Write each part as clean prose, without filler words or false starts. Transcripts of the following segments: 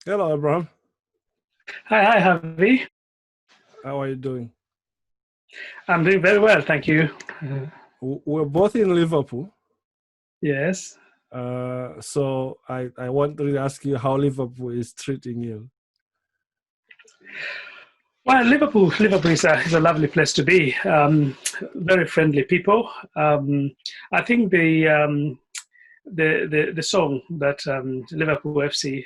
Hello, Abraham. Hi, Harvey. How are you doing? I'm doing very well, thank you. We're both in Liverpool. Yes. So I want to ask you how Liverpool is treating you. Well, Liverpool is a lovely place to be. Very friendly people. I think the song that Liverpool FC,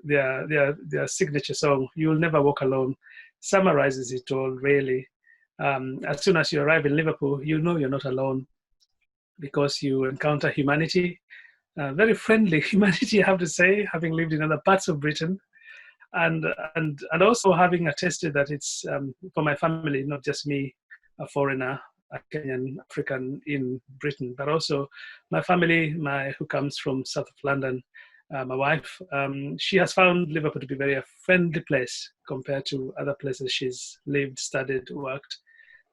their signature song, "You'll Never Walk Alone," summarizes it all. Really, as soon as you arrive in Liverpool, you know you're not alone because you encounter humanity. Very friendly humanity, I have to say, having lived in other parts of Britain, and and also having attested that it's for my family, not just me, a foreigner, a Kenyan African in Britain, but also my family, who comes from south of London. My wife, she has found Liverpool to be very a friendly place compared to other places she's lived, studied, worked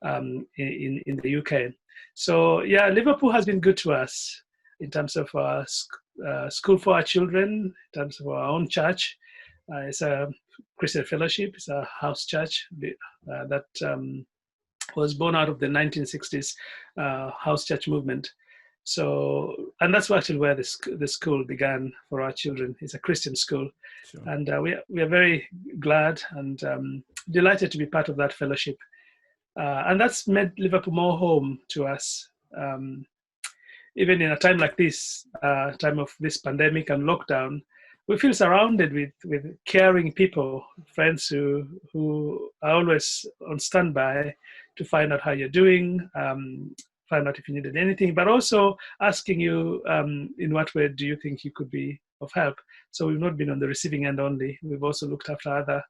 in the UK. So yeah, Liverpool has been good to us in terms of school for our children, in terms of our own church. It's a Christian fellowship. It's a house church that was born out of the 1960s house church movement. So, and that's actually where the school began for our children. It's a Christian school. Sure. And we are very glad and delighted to be part of that fellowship. And that's made Liverpool more home to us. Even in a time like this, time of this pandemic and lockdown, we feel surrounded with caring people, friends who are always on standby to find out how you're doing, find out if you needed anything, but also asking you in what way do you think you could be of help. So we've not been on the receiving end only. We've also looked after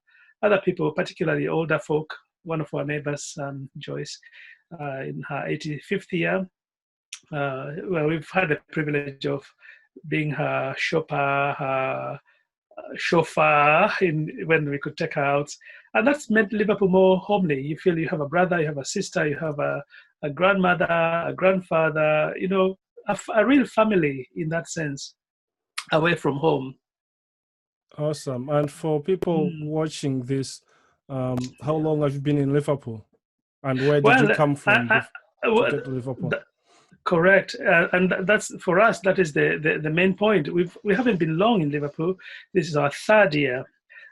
other people, particularly older folk. One of our neighbors, Joyce, in her 85th year, well, we've had the privilege of being her shopper, her chauffeur when we could take her out. And that's made Liverpool more homely. You feel you have a brother, you have a sister, you have a grandmother, a grandfather, a real family in that sense, away from home. Awesome. And for people watching this, how long have you been in Liverpool? And where did you come from to get to Liverpool? Correct, and that's for us. That is the main point. We haven't been long in Liverpool. This is our third year,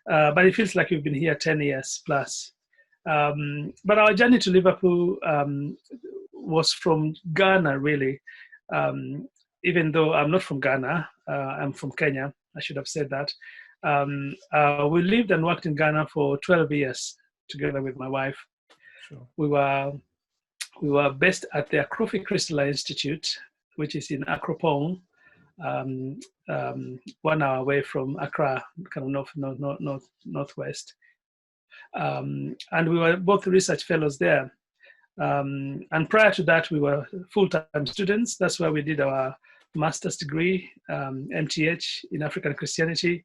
but it feels like we've been here 10 years plus. But our journey to Liverpool was from Ghana, really. Even though I'm not from Ghana, I'm from Kenya. I should have said that. We lived and worked in Ghana for 12 years together with my wife. Sure. We were based at the Akrofi-Christaller Institute, which is in Akropong, 1 hour away from Accra, kind of northwest. And we were both research fellows there. And prior to that, we were full-time students. That's where we did our master's degree, MTH in African Christianity.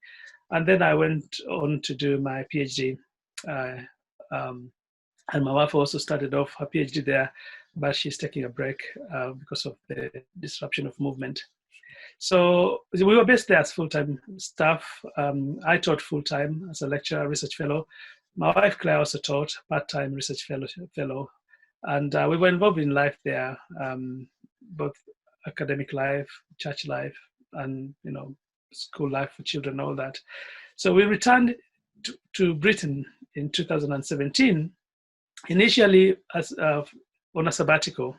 And then I went on to do my PhD. And my wife also started off her PhD there, but she's taking a break because of the disruption of movement. So we were based there as full-time staff. I taught full-time as a lecturer, research fellow. My wife, Claire, also taught part-time research fellow. And we were involved in life there, both academic life, church life, and school life for children, all that. So we returned to Britain in 2017. Initially, as on a sabbatical,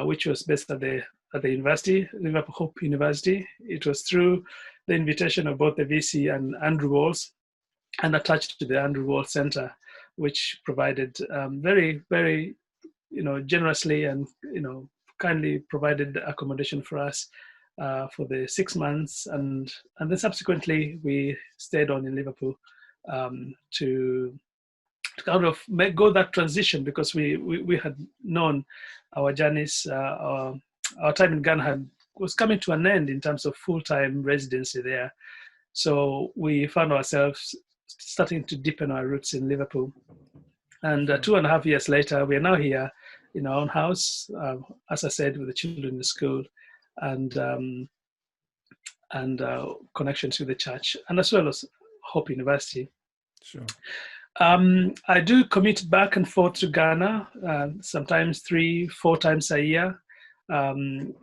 which was based at the university, Liverpool Hope University. It was through the invitation of both the VC and Andrew Wole, and attached to the Andrew Wole Center, which provided very, very, generously and kindly provided accommodation for us for the 6 months, and then subsequently we stayed on in Liverpool to kind of go that transition, because we had known our journeys, our time in Ghana was coming to an end in terms of full-time residency there. So we found ourselves starting to deepen our roots in Liverpool. And 2.5 years later, we are now here in our own house, as I said, with the children in the school, and connections with the church, and as well as Hope University. Sure. I do commute back and forth to Ghana, sometimes 3-4 times a year. And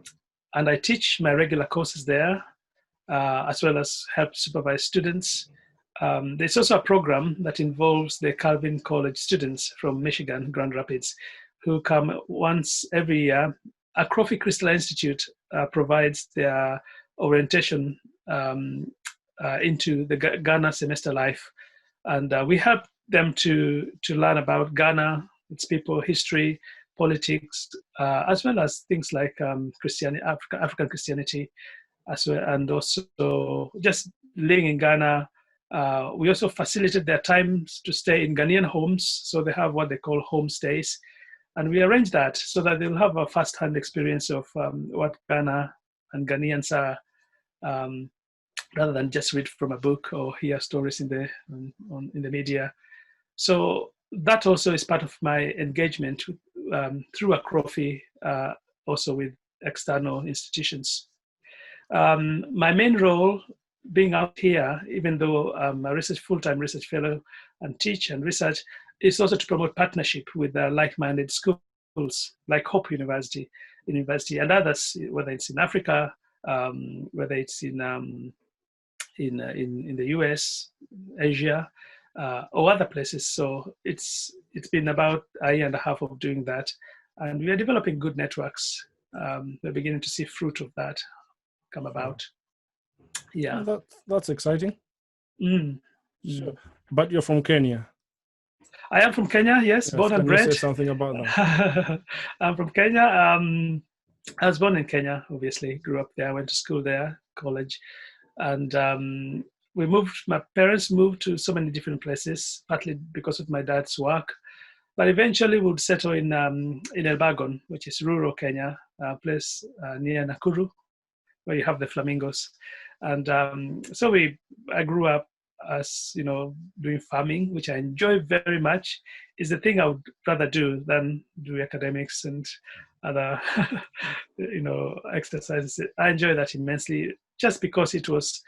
I teach my regular courses there, as well as help supervise students. There's also a program that involves the Calvin College students from Michigan, Grand Rapids, who come once every year. Akrofi-Christaller Institute provides their orientation into the Ghana semester life. And we help them to learn about Ghana, its people, history, politics, as well as things like Christianity, African Christianity, as well, and also just living in Ghana. We also facilitate their times to stay in Ghanaian homes, so they have what they call homestays, and we arrange that so that they'll have a first-hand experience of what Ghana and Ghanaians are, rather than just read from a book or hear stories in the media. So that also is part of my engagement through Akrofi, also with external institutions. My main role being out here, even though I'm a full-time research fellow and teach and research, is also to promote partnership with like-minded schools like Hope University and others, whether it's in Africa, whether it's in the US, Asia, or other places. So it's been about a year and a half of doing that, and we are developing good networks. We're beginning to see fruit of that come about. Yeah, that's exciting. Sure. But you're from Kenya. I am from Kenya. Yes, born and bred. Can you say something about that? I'm from Kenya. I was born in Kenya. Obviously, grew up there. Went to school there, college, and we moved. My parents moved to so many different places, partly because of my dad's work, but eventually we would settle in Elbagon, which is rural Kenya, a place near Nakuru, where you have the flamingos. And so I grew up as, doing farming, which I enjoy very much. Is the thing I would rather do than do academics and other, exercises. I enjoy that immensely, just because it was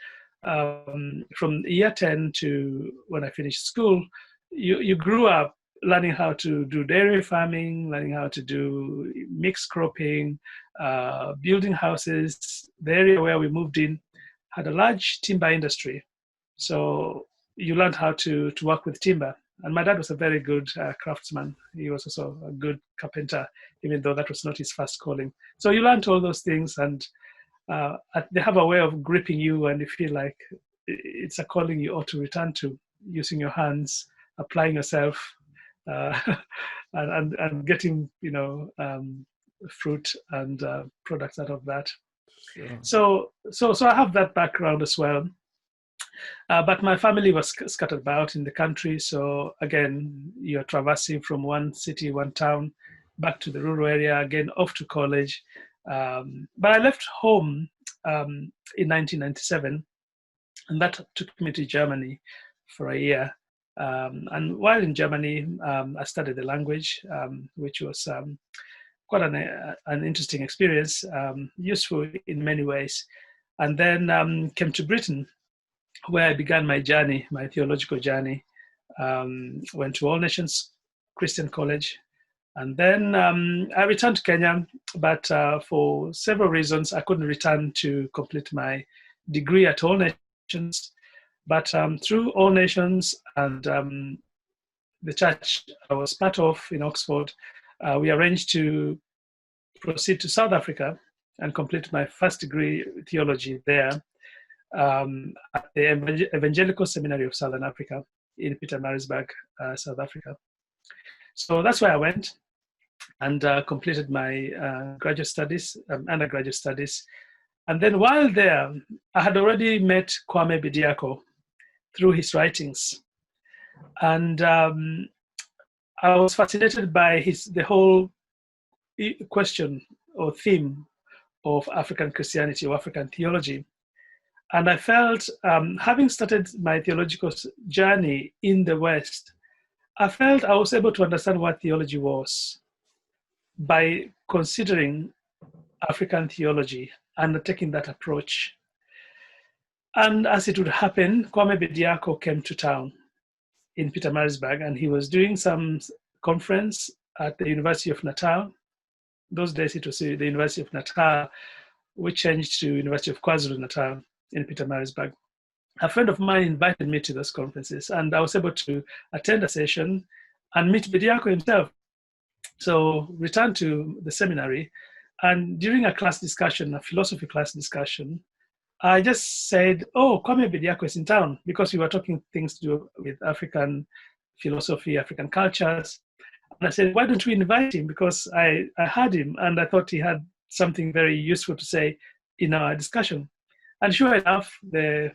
from year 10 to when I finished school, you grew up learning how to do dairy farming, learning how to do mixed cropping, building houses. The area where we moved in had a large timber industry. So you learned how to work with timber. And my dad was a very good craftsman. He was also a good carpenter, even though that was not his first calling. So you learned all those things, and they have a way of gripping you, and you feel like it's a calling you ought to return to, using your hands, applying yourself, and getting, fruit and products out of that. Sure. So I have that background as well. But my family was scattered about in the country. So again, you're traversing from one city, one town, back to the rural area, again, off to college. But I left home in 1997, and that took me to Germany for a year. And while in Germany, I studied the language, which was quite an interesting experience, useful in many ways. And then came to Britain, where I began my journey, my theological journey. Went to All Nations Christian College. And then I returned to Kenya, but for several reasons, I couldn't return to complete my degree at All Nations. But through All Nations and the church I was part of in Oxford, we arranged to proceed to South Africa and complete my first degree theology there at the Evangelical Seminary of Southern Africa in Pietermaritzburg, South Africa. So that's where I went and completed my graduate studies, undergraduate studies. And then while there, I had already met Kwame Bediako through his writings. And I was fascinated by the whole question or theme of African Christianity or African theology. And I felt, having started my theological journey in the West, I felt I was able to understand what theology was by considering African theology and taking that approach. And as it would happen, Kwame Bediako came to town in Pietermaritzburg, and he was doing some conference at the University of Natal. Those days it was the University of Natal, which changed to University of KwaZulu-Natal in Pietermaritzburg. A friend of mine invited me to those conferences, and I was able to attend a session and meet Bediako himself. So returned to the seminary, and during a class discussion, a philosophy class discussion, I just said, "Oh, Kwame Bediako is in town," because we were talking things to do with African philosophy, African cultures. And I said, "Why don't we invite him?" Because I heard him and I thought he had something very useful to say in our discussion. And sure enough, the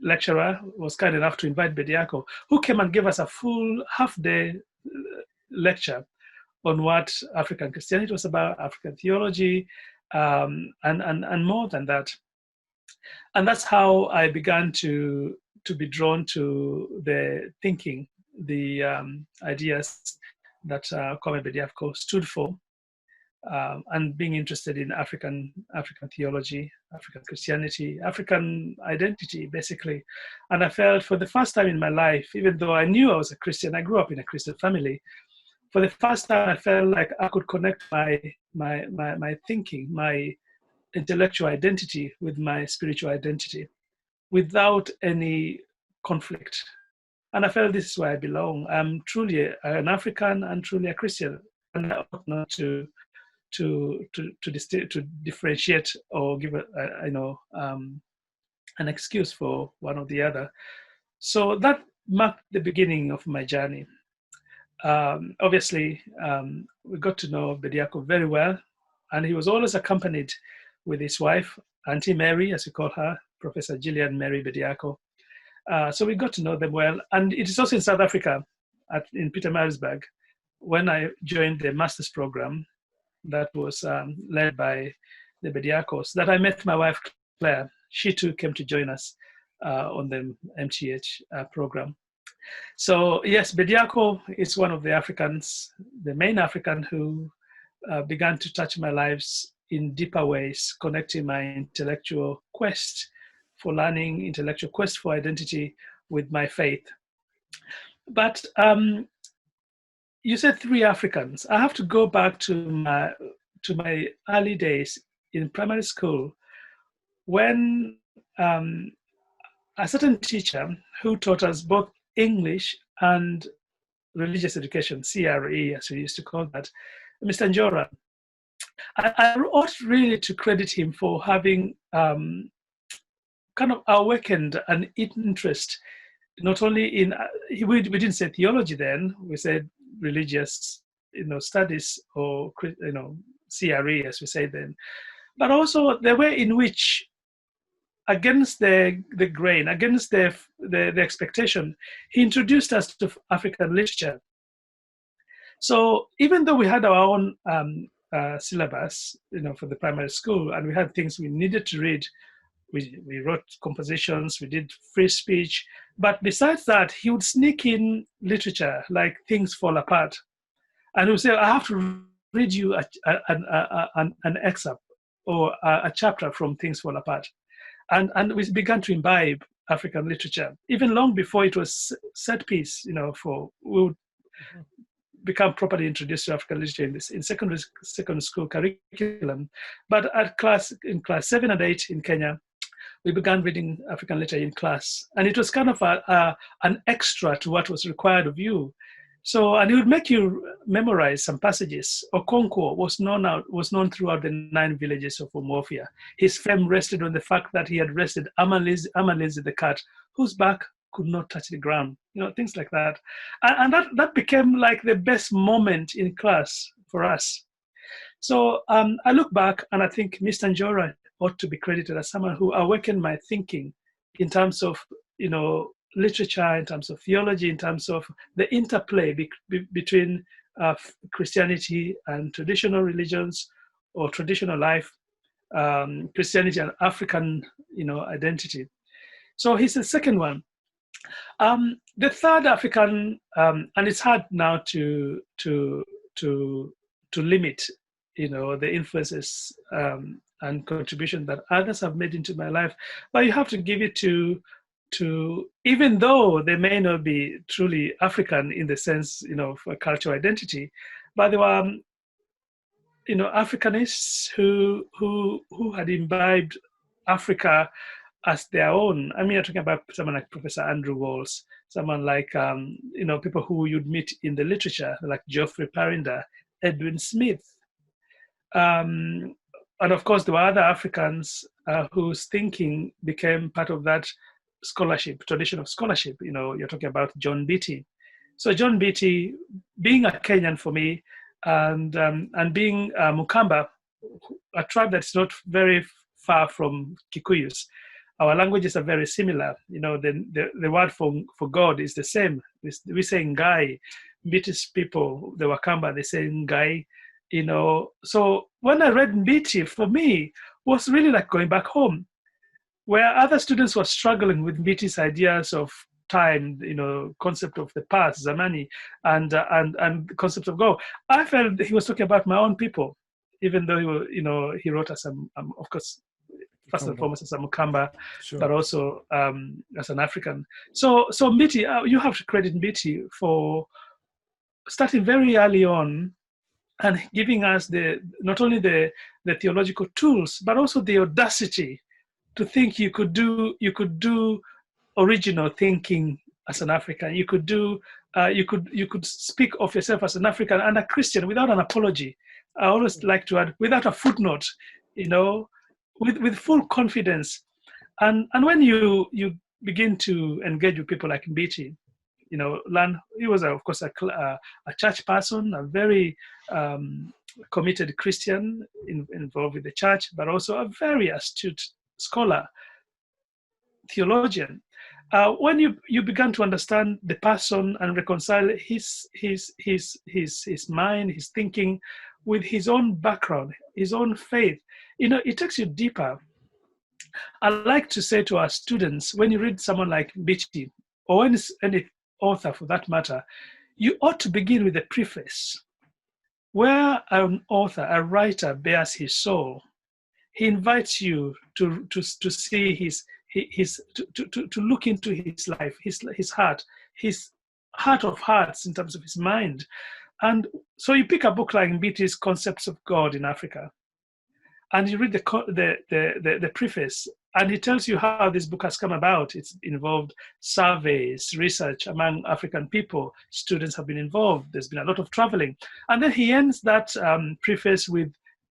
lecturer was kind enough to invite Bediako, who came and gave us a full half-day lecture on what African Christianity was about, African theology, and more than that. And that's how I began to be drawn to the thinking, the ideas that Kwame Bediako stood for, and being interested in African theology, African Christianity, African identity, basically. And I felt for the first time in my life, even though I knew I was a Christian, I grew up in a Christian family. For the first time, I felt like I could connect my thinking, my intellectual identity with my spiritual identity without any conflict. And I felt this is where I belong. I'm truly an African and truly a Christian, and I ought not to differentiate or give an excuse for one or the other. So that marked the beginning of my journey. Obviously, we got to know Bediako very well, and he was always accompanied with his wife, Auntie Mary, as we call her, Professor Gillian Mary Bediako. So we got to know them well. And it is also in South Africa, in Pietermaritzburg, when I joined the master's program that was led by the Bediakos, that I met my wife, Claire. She too came to join us on the MTH program. So yes, Bediako is one of the Africans, the main African who began to touch my lives in deeper ways, connecting my intellectual quest for learning, intellectual quest for identity with my faith. But you said 3 Africans. I have to go back to my early days in primary school when a certain teacher who taught us both English and religious education, CRE as we used to call that, Mr. Njora. I ought really to credit him for having kind of awakened an interest, not only in, we didn't say theology then, we said religious, studies, or, CRE as we say then, but also the way in which, against the grain, against the expectation, he introduced us to African literature. So even though we had our own syllabus, for the primary school, and we had things we needed to read, we wrote compositions, we did free speech, but besides that, he would sneak in literature like Things Fall Apart, and he would say, "I have to read you an excerpt or a chapter from Things Fall Apart," and we began to imbibe African literature even long before it was set piece. We would become properly introduced to African literature in secondary school curriculum. But in class 7 and 8 in Kenya, we began reading African literature in class, and it was kind of an extra to what was required of you. So, and it would make you memorize some passages. Okonkwo was known throughout the 9 villages of Umuofia. His fame rested on the fact that he had arrested Amalizi the cat, whose back could not touch the ground. Things like that. And that became like the best moment in class for us. So I look back and I think Mr. Njora ought to be credited as someone who awakened my thinking in terms of, literature, in terms of theology, in terms of the interplay between Christianity and traditional religions or traditional life, Christianity and African, identity. So he's the second one. The third African, and it's hard now to limit, the influences and contribution that others have made into my life. But you have to give it to even though they may not be truly African in the sense, for cultural identity, but they were, Africanists who had imbibed Africa as their own. I mean, you're talking about someone like Professor Andrew Wole, someone like, people who you'd meet in the literature, like Geoffrey Parinder, Edwin Smith. And of course, there were other Africans whose thinking became part of that tradition of scholarship. You're talking about John Beattie. So John Beattie, being a Kenyan for me, and being Mukamba, a tribe that's not very far from Kikuyus, our languages are very similar. The word for God is the same. We say Ngai. Beattie's people, the Wakamba, they say Ngai. So when I read Beattie, for me, was really like going back home, where other students were struggling with Beattie's ideas of time, concept of the past, Zamani, and the concept of God. I felt he was talking about my own people, even though he wrote as of course, first and foremost as a Mukamba, sure, but also as an African. So Beattie, you have to credit Beattie for starting very early on and giving us not only the theological tools, but also the audacity to think you could do original thinking as an African. You could speak of yourself as an African and a Christian without an apology. I always like to add, without a footnote, with full confidence. And when you begin to engage with people like Beattie, learn, he was of course a church person, a very committed Christian involved with the church, but also a very astute scholar, theologian. When you began to understand the person and reconcile his mind, his thinking with his own background, his own faith, it takes you deeper. I like to say to our students, when you read someone like Beattie, or any author for that matter, you ought to begin with a preface, where an author, a writer, bears his soul. He invites you to see to look into his life, his heart of hearts in terms of his mind. And so you pick a book like Beattie's Concepts of God in Africa, and you read the preface, and he tells you how this book has come about. It's involved surveys, research among African people. Students have been involved. There's been a lot of traveling. And then he ends that preface with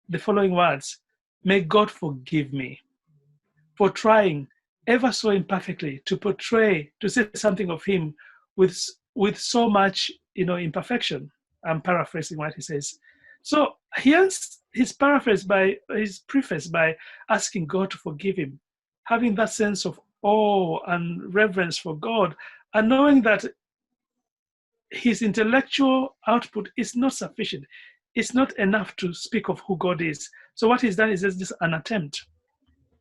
the following words: "May God forgive me for trying ever so imperfectly to say something of him with so much, imperfection." I'm paraphrasing what he says. So he ends his preface by asking God to forgive him, having that sense of awe and reverence for God, and knowing that his intellectual output is not sufficient. It's not enough to speak of who God is. So what he's done is just an attempt,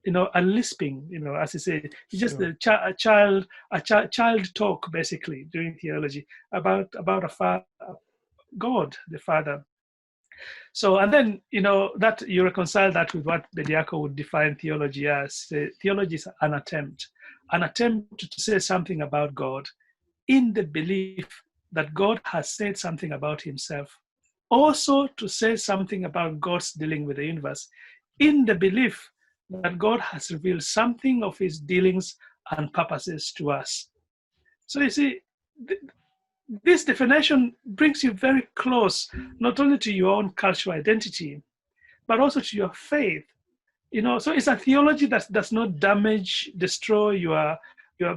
a lisping, as he said, it's just a child talk, basically, during theology about God, the Father. So, and then, that you reconcile that with what Bediako would define theology as. Theology is an attempt to say something about God in the belief that God has said something about himself. Also to say something about God's dealing with the universe in the belief that God has revealed something of his dealings and purposes to us. So you see, this definition brings you very close, not only to your own cultural identity, but also to your faith. So it's a theology that does not destroy your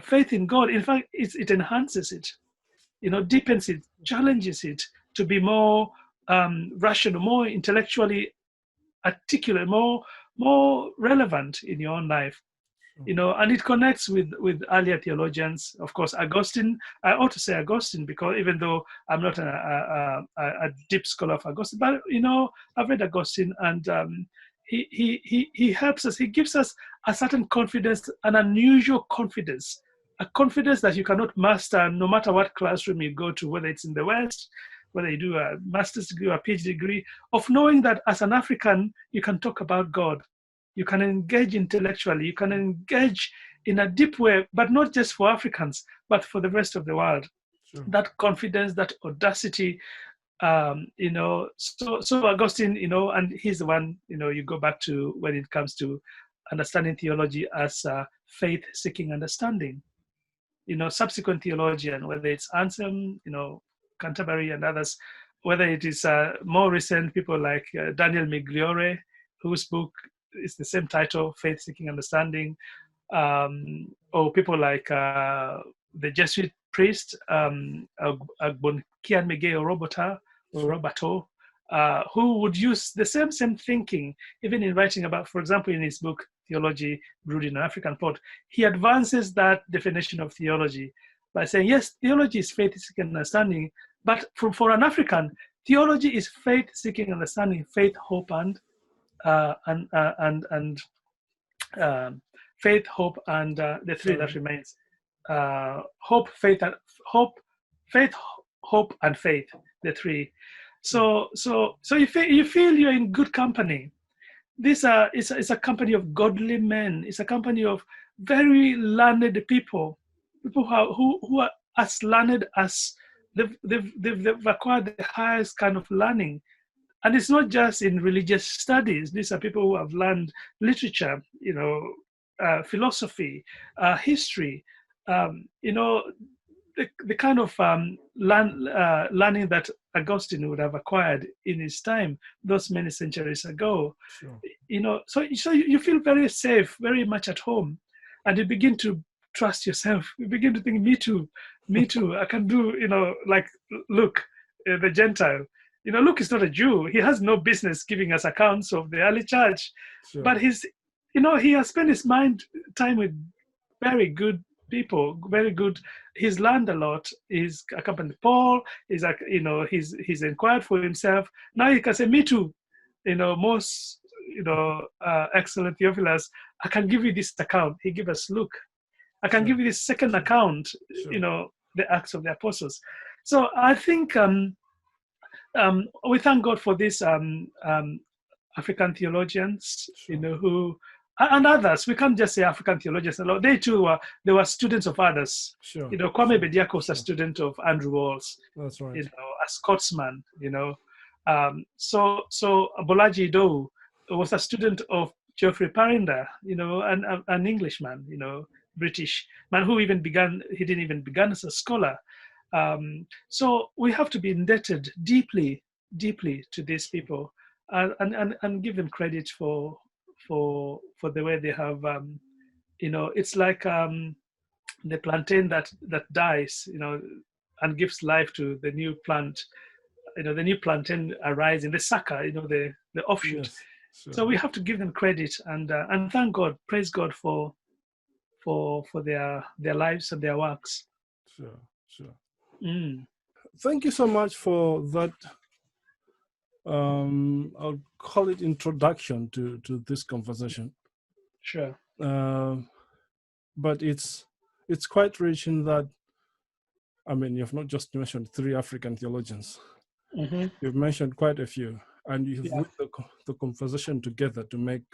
faith in God. In fact, it enhances it, deepens it, challenges it to be more rational, more intellectually articulate, more relevant in your own life. And it connects with earlier theologians. Of course, Augustine, I ought to say Augustine, because even though I'm not a deep scholar of Augustine, but, I've read Augustine, and he helps us, he gives us a certain confidence, an unusual confidence, a confidence that you cannot master no matter what classroom you go to, whether it's in the West, whether you do a master's degree or a PhD degree, of knowing that as an African, you can talk about God. you can engage intellectually, you can engage in a deep way, but not just for Africans, but for the rest of the world. Sure. That confidence, that audacity, so Augustine, and he's the one, you go back to when it comes to understanding theology as faith-seeking understanding. Subsequent theologian, whether it's Anselm, Canterbury and others, whether it is more recent people like Daniel Migliore, whose book is the same title, Faith-Seeking Understanding, or people like the Jesuit priest, Agbonkian Mege Roberto, who would use the same thinking, even in writing about, for example, in his book, Theology Rooted in African Thought, he advances that definition of theology by saying, yes, theology is faith-seeking understanding, but for an African, theology is faith-seeking understanding, faith, hope, and faith, hope, and the three that remains: hope, faith, and faith. The three. So you feel you're in good company. This is a company of godly men. It's a company of very learned people who are as learned as they've acquired the highest kind of learning. And it's not just in religious studies. These are people who have learned literature, philosophy, history, the kind of learning that Augustine would have acquired in his time, those many centuries ago. Sure. So you feel very safe, very much at home, and you begin to trust yourself. You begin to think, me too, I can do, like Luke, the Gentile. Luke is not a Jew. He has no business giving us accounts of the early church, sure. But he has spent his time with very good people, very good. He's learned a lot. He's accompanied Paul. He's inquired for himself. Now he can say, me too. Most excellent Theophilus, I can give you this account. He gave us Luke. I can give you this second account. Sure. The Acts of the Apostles. So I think we thank God for these African theologians, sure. Who. And others, we can't just say African theologians. They too were students of others. Sure. Kwame Bediako was a student of Andrew Walls. That's right. A Scotsman. So Bolaji Idowu was a student of Geoffrey Parinder. An Englishman. British man who didn't even begin as a scholar. So we have to be indebted deeply to these people, and give them credit for the way they have, it's like the plantain that dies, and gives life to the new plant. The new plantain arise in the sucker, the offshoot. Yes, sure. So we have to give them credit and thank God, praise God for their lives and their works. Sure. Thank you so much for that. I'll call it introduction to this conversation. Sure. But it's quite rich in that, you've not just mentioned 3 African theologians. Mm-hmm. You've mentioned quite a few, and you've put the conversation together to make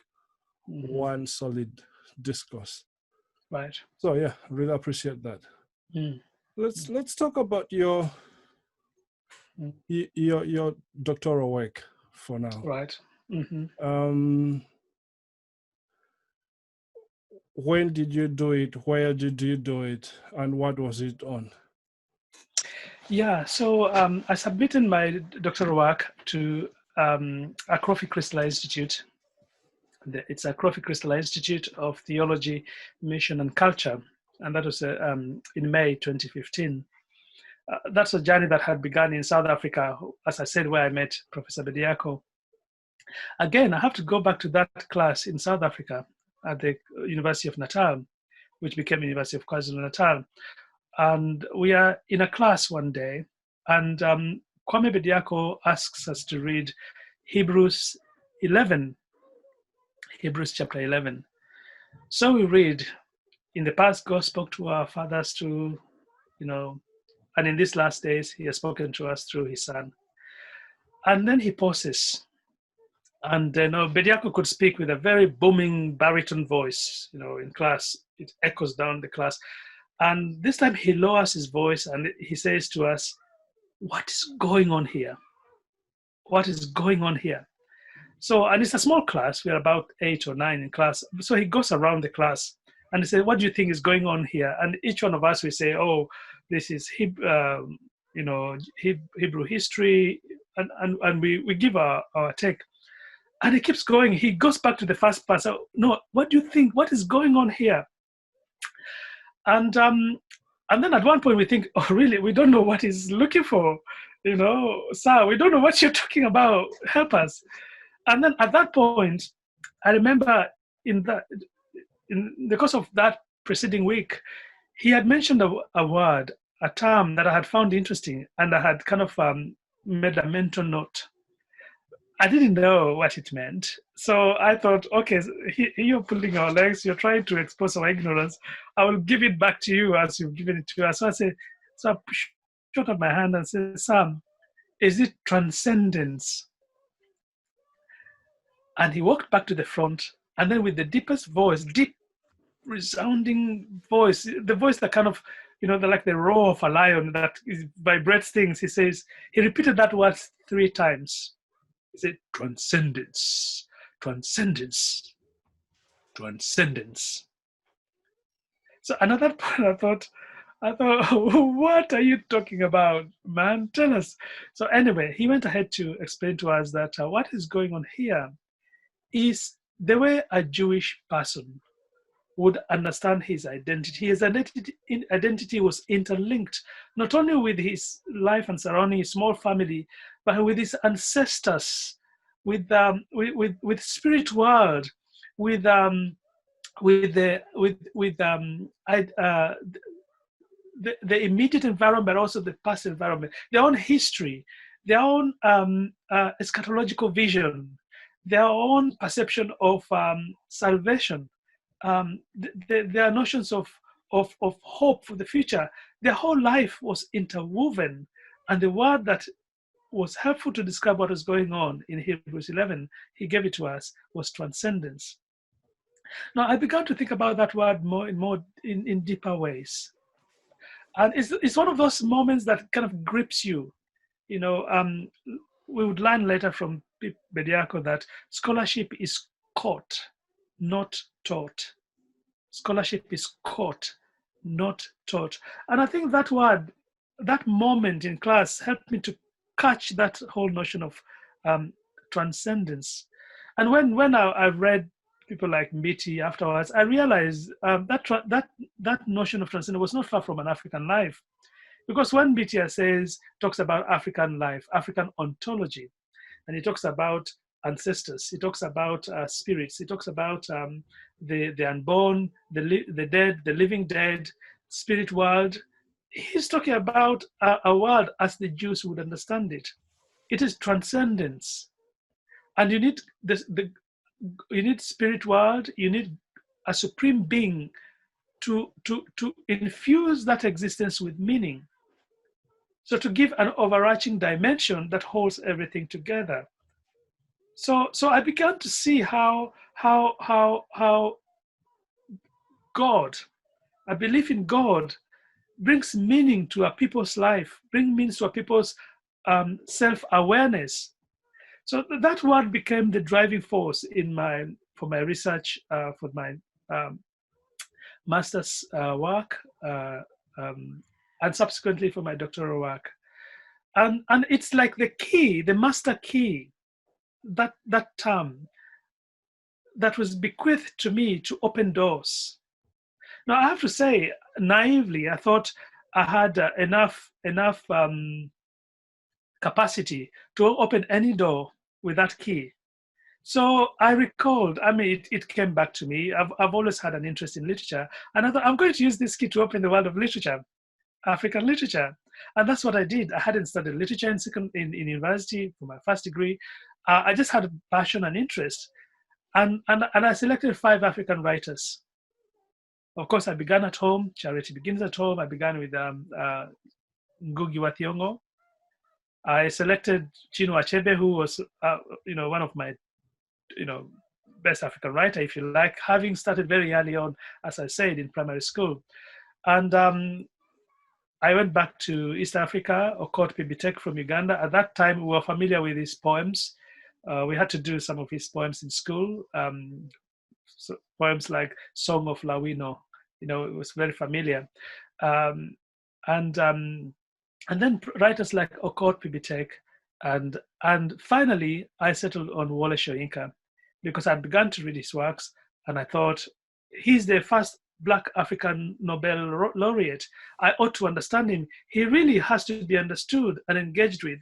mm-hmm. one solid discourse. Right. So really appreciate that. Mm. Let's talk about your doctoral work for now. Right. Mm-hmm. When did you do it? Where did you do it? And what was it on? Yeah, so I submitted my doctoral work to Akrofi-Christaller Institute. It's Akrofi-Christaller Institute of Theology, Mission and Culture. And that was in May 2015. That's a journey that had begun in South Africa, as I said, where I met Professor Bediako. Again, I have to go back to that class in South Africa at the University of Natal, which became University of KwaZulu-Natal. And we are in a class one day, and Kwame Bediako asks us to read Hebrews chapter 11. So we read, in the past, God spoke to our fathers through, and in these last days, he has spoken to us through his Son. And then he pauses. And Bediako could speak with a very booming baritone voice, in class. It echoes down the class. And this time he lowers his voice and he says to us, "What is going on here? What is going on here?" So, and it's a small class. We're about 8 or 9 in class. So he goes around the class and he said, "What do you think is going on here?" And each one of us, we say, "Oh, this is Hebrew history." And we give our take. And he keeps going. He goes back to the first part. So, "No, what do you think? What is going on here?" And then at one point we think, "Oh, really? We don't know what he's looking for. Sir, we don't know what you're talking about. Help us." And then at that point, I remember in the course of that preceding week, he had mentioned a word, a term that I had found interesting, and I had kind of made a mental note. I didn't know what it meant. So I thought, okay, you're pulling our legs, you're trying to expose our ignorance. I will give it back to you as you've given it to us. So I shot up my hand and said, "Sam, is it transcendence?" And he walked back to the front, and then with the deepest voice, deep resounding voice, the voice that kind of, like the roar of a lion that vibrates things, he repeated that word 3 times. He said, "Transcendence, transcendence, transcendence." So another point, I thought, "What are you talking about, man? Tell us." So anyway, he went ahead to explain to us that what is going on here is the way a Jewish person would understand his identity. His identity was interlinked not only with his life and surrounding, his small family, but with his ancestors, with spirit world, with the immediate environment, but also the past environment, their own history, their own eschatological vision, their own perception of salvation, their notions of hope for the future. Their whole life was interwoven, and the word that was helpful to describe what was going on in Hebrews 11, he gave it to us, was transcendence. Now I began to think about that word in deeper ways, and it's one of those moments that kind of grips you. We would learn later from Bediako that scholarship is caught, not taught. Scholarship is caught, not taught. And I think that word, that moment in class helped me to catch that whole notion of transcendence. And when I read people like Mbiti afterwards, I realized that notion of transcendence was not far from an African life. Because when Mbiti talks about African life, African ontology, and he talks about ancestors, he talks about spirits, he talks about the unborn, the dead, the living dead, spirit world. He's talking about a world as the Jews would understand it. It is transcendence, and you need spirit world. You need a supreme being to infuse that existence with meaning. So to give an overarching dimension that holds everything together. So I began to see how God, a belief in God, brings meaning to a people's life, brings meaning to a people's self-awareness. So that word became the driving force for my research, for my master's work, and subsequently for my doctoral work. And it's like the key, the master key, that term that was bequeathed to me to open doors. Now I have to say, naively, I thought I had enough capacity to open any door with that key. So I recalled, it came back to me. I've always had an interest in literature, and I thought I'm going to use this key to open the world of literature, African literature. And that's what I did. I hadn't studied literature in university for my first degree. I just had a passion and interest. And I selected 5 African writers. Of course, I began at home. Charity begins at home. I began with Ngugi wa Thiong'o. I selected Chinua Achebe, who was one of my best African writer, if you like, having started very early on, as I said, in primary school. And I went back to East Africa, Okot Pibitek from Uganda. At that time, we were familiar with his poems. We had to do some of his poems in school. So poems like Song of Lawino, it was very familiar. And then writers like Okot Pibitek, and finally I settled on Wole Soyinka, because I began to read his works, and I thought, he's the first Black African Nobel laureate. I ought to understand him. He really has to be understood and engaged with.